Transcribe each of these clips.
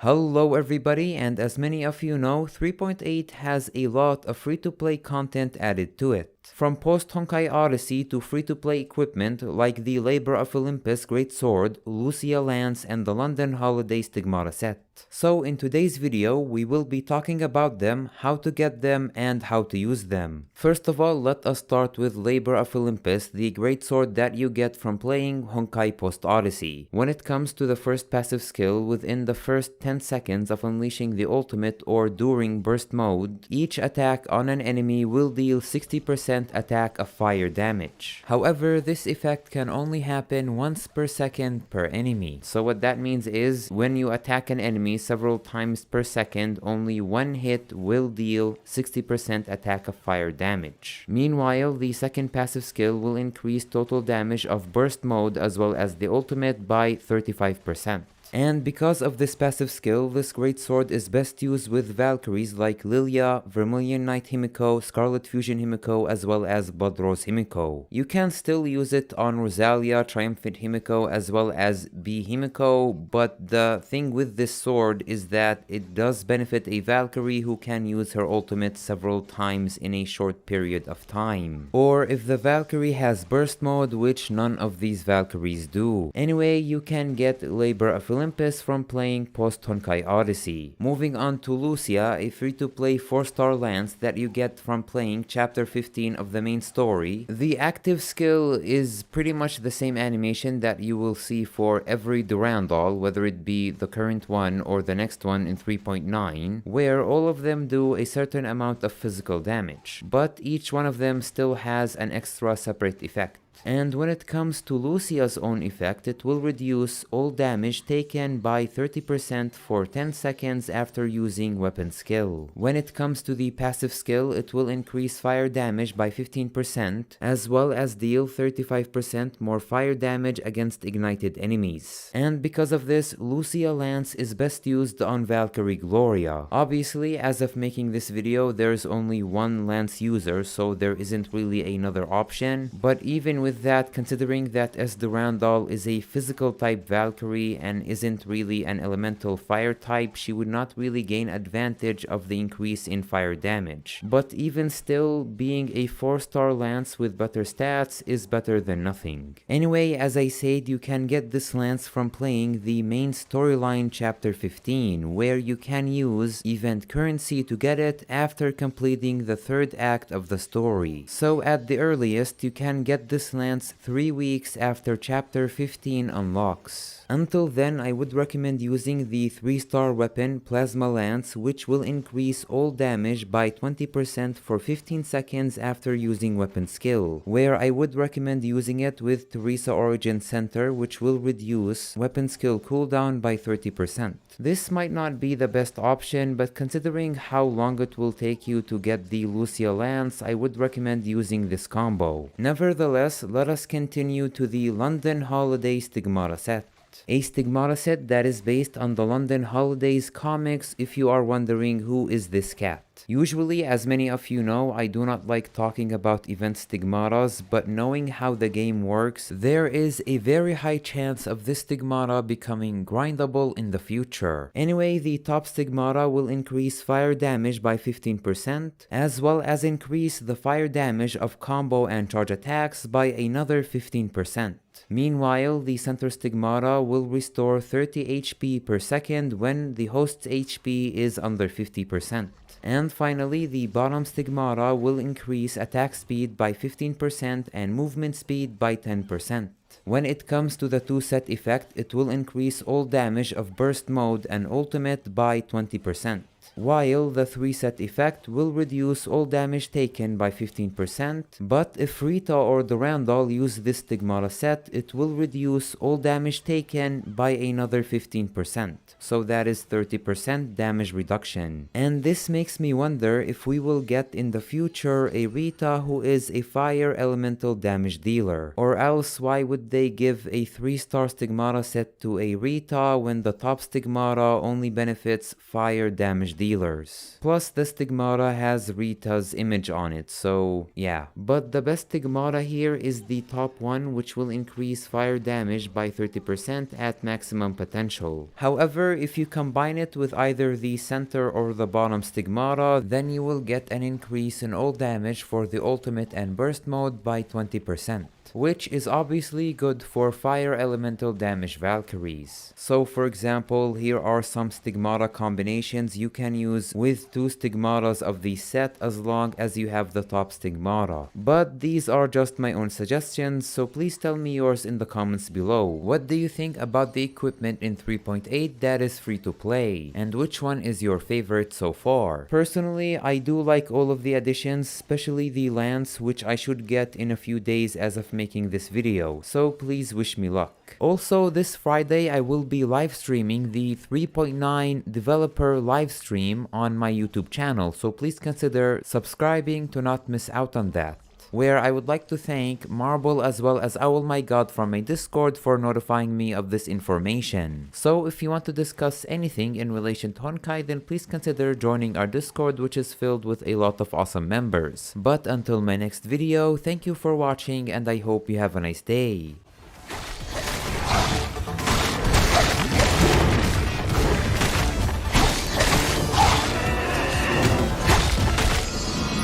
Hello everybody, and as many of you know, 3.8 has a lot of free-to-play content added to it. From post-Honkai Odyssey to free-to-play equipment like the Labor of Olympus Great Sword, Lucia Lance, and the London Holiday Stigmata set. So in today's video, we will be talking about them, how to get them, and how to use them. First of all, let us start with Labor of Olympus, the great sword that you get from playing Honkai Post Odyssey. When it comes to the first passive skill, within the first 10 seconds of unleashing the ultimate or during burst mode, each attack on an enemy will deal 60% attack of fire damage. However, this effect can only happen once per second per enemy. So what that means is, when you attack an enemy several times per second, only one hit will deal 60% attack of fire damage. Meanwhile, the second passive skill will increase total damage of burst mode as well as the ultimate by 35%. And because of this passive skill, this great sword is best used with Valkyries like Lilia, Vermilion Knight Himiko, Scarlet Fusion Himiko, as well as Blood Rose Himiko. You can still use it on Rosalia, Triumphant Himiko, as well as B Himiko, but the thing with this sword is that it does benefit a Valkyrie who can use her ultimate several times in a short period of time. Or if the Valkyrie has burst mode, which none of these Valkyries do. Anyway, you can get Labor of Olympus from playing post-Honkai Odyssey. Moving on to Lucia, a free-to-play 4-star lance that you get from playing chapter 15 of the main story. The active skill is pretty much the same animation that you will see for every Durandal, whether it be the current one or the next one in 3.9, where all of them do a certain amount of physical damage, but each one of them still has an extra separate effect. And when it comes to Lucia's own effect, it will reduce all damage taken by 30% for 10 seconds after using weapon skill. When it comes to the passive skill, it will increase fire damage by 15%, as well as deal 35% more fire damage against ignited enemies. And because of this, Lucia Lance is best used on Valkyrie Gloria. Obviously, as of making this video, there's only one Lance user, so there isn't really another option, but even with that, considering that Durandal is a physical type Valkyrie and isn't really an elemental fire type, she would not really gain advantage of the increase in fire damage. But even still, being a 4-star lance with better stats is better than nothing. Anyway, as I said, you can get this lance from playing the main storyline chapter 15, where you can use event currency to get it after completing the third act of the story. So at the earliest, you can get this lance 3 weeks after chapter 15 unlocks. Until then, I would recommend using the 3-star weapon Plasma Lance, which will increase all damage by 20% for 15 seconds after using weapon skill, where I would recommend using it with Teresa Origin Center, which will reduce weapon skill cooldown by 30%. This might not be the best option, but considering how long it will take you to get the Lucia Lance, I would recommend using this combo. Nevertheless, let us continue to the London Holiday Stigmata set. A Stigmata set that is based on the London Holidays comics, if you are wondering who is this cat. Usually, as many of you know, I do not like talking about event stigmatas, but knowing how the game works, there is a very high chance of this stigmata becoming grindable in the future. Anyway, the top stigmata will increase fire damage by 15%, as well as increase the fire damage of combo and charge attacks by another 15%. Meanwhile, the center stigmata will restore 30 HP per second when the host's HP is under 50%. And finally, the bottom stigmata will increase attack speed by 15% and movement speed by 10%. When it comes to the 2-set effect, it will increase all damage of burst mode and ultimate by 20%. While the 3-set effect will reduce all damage taken by 15%, but if Rita or Durandal use this Stigmata set, it will reduce all damage taken by another 15%, so that is 30% damage reduction. And this makes me wonder if we will get in the future a Rita who is a fire elemental damage dealer, or else why would would they give a 3-star Stigmata set to a Rita when the top Stigmata only benefits fire damage dealers? Plus the Stigmata has Rita's image on it, so yeah. But the best Stigmata here is the top one, which will increase fire damage by 30% at maximum potential. However, if you combine it with either the center or the bottom Stigmata, then you will get an increase in all damage for the ultimate and burst mode by 20%, which is obviously good for fire elemental damage Valkyries. So for example, here are some Stigmata combinations you can use with 2 Stigmatas of the set as long as you have the top Stigmata. But these are just my own suggestions, so please tell me yours in the comments below. What do you think about the equipment in 3.8 that is free to play? And which one is your favorite so far? Personally, I do like all of the additions, especially the Lance, which I should get in a few days as of making this video, so please wish me luck. Also, this Friday I will be live streaming the 3.9 developer live stream on my YouTube channel, so please consider subscribing to not miss out on that, where I would like to thank Marble as well as Owl My God from my Discord for notifying me of this information. So if you want to discuss anything in relation to Honkai, then please consider joining our Discord, which is filled with a lot of awesome members. But until my next video, thank you for watching and I hope you have a nice day.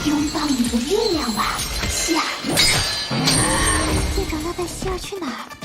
拥抱你的力量吧，希尔。队长要带希尔去哪儿？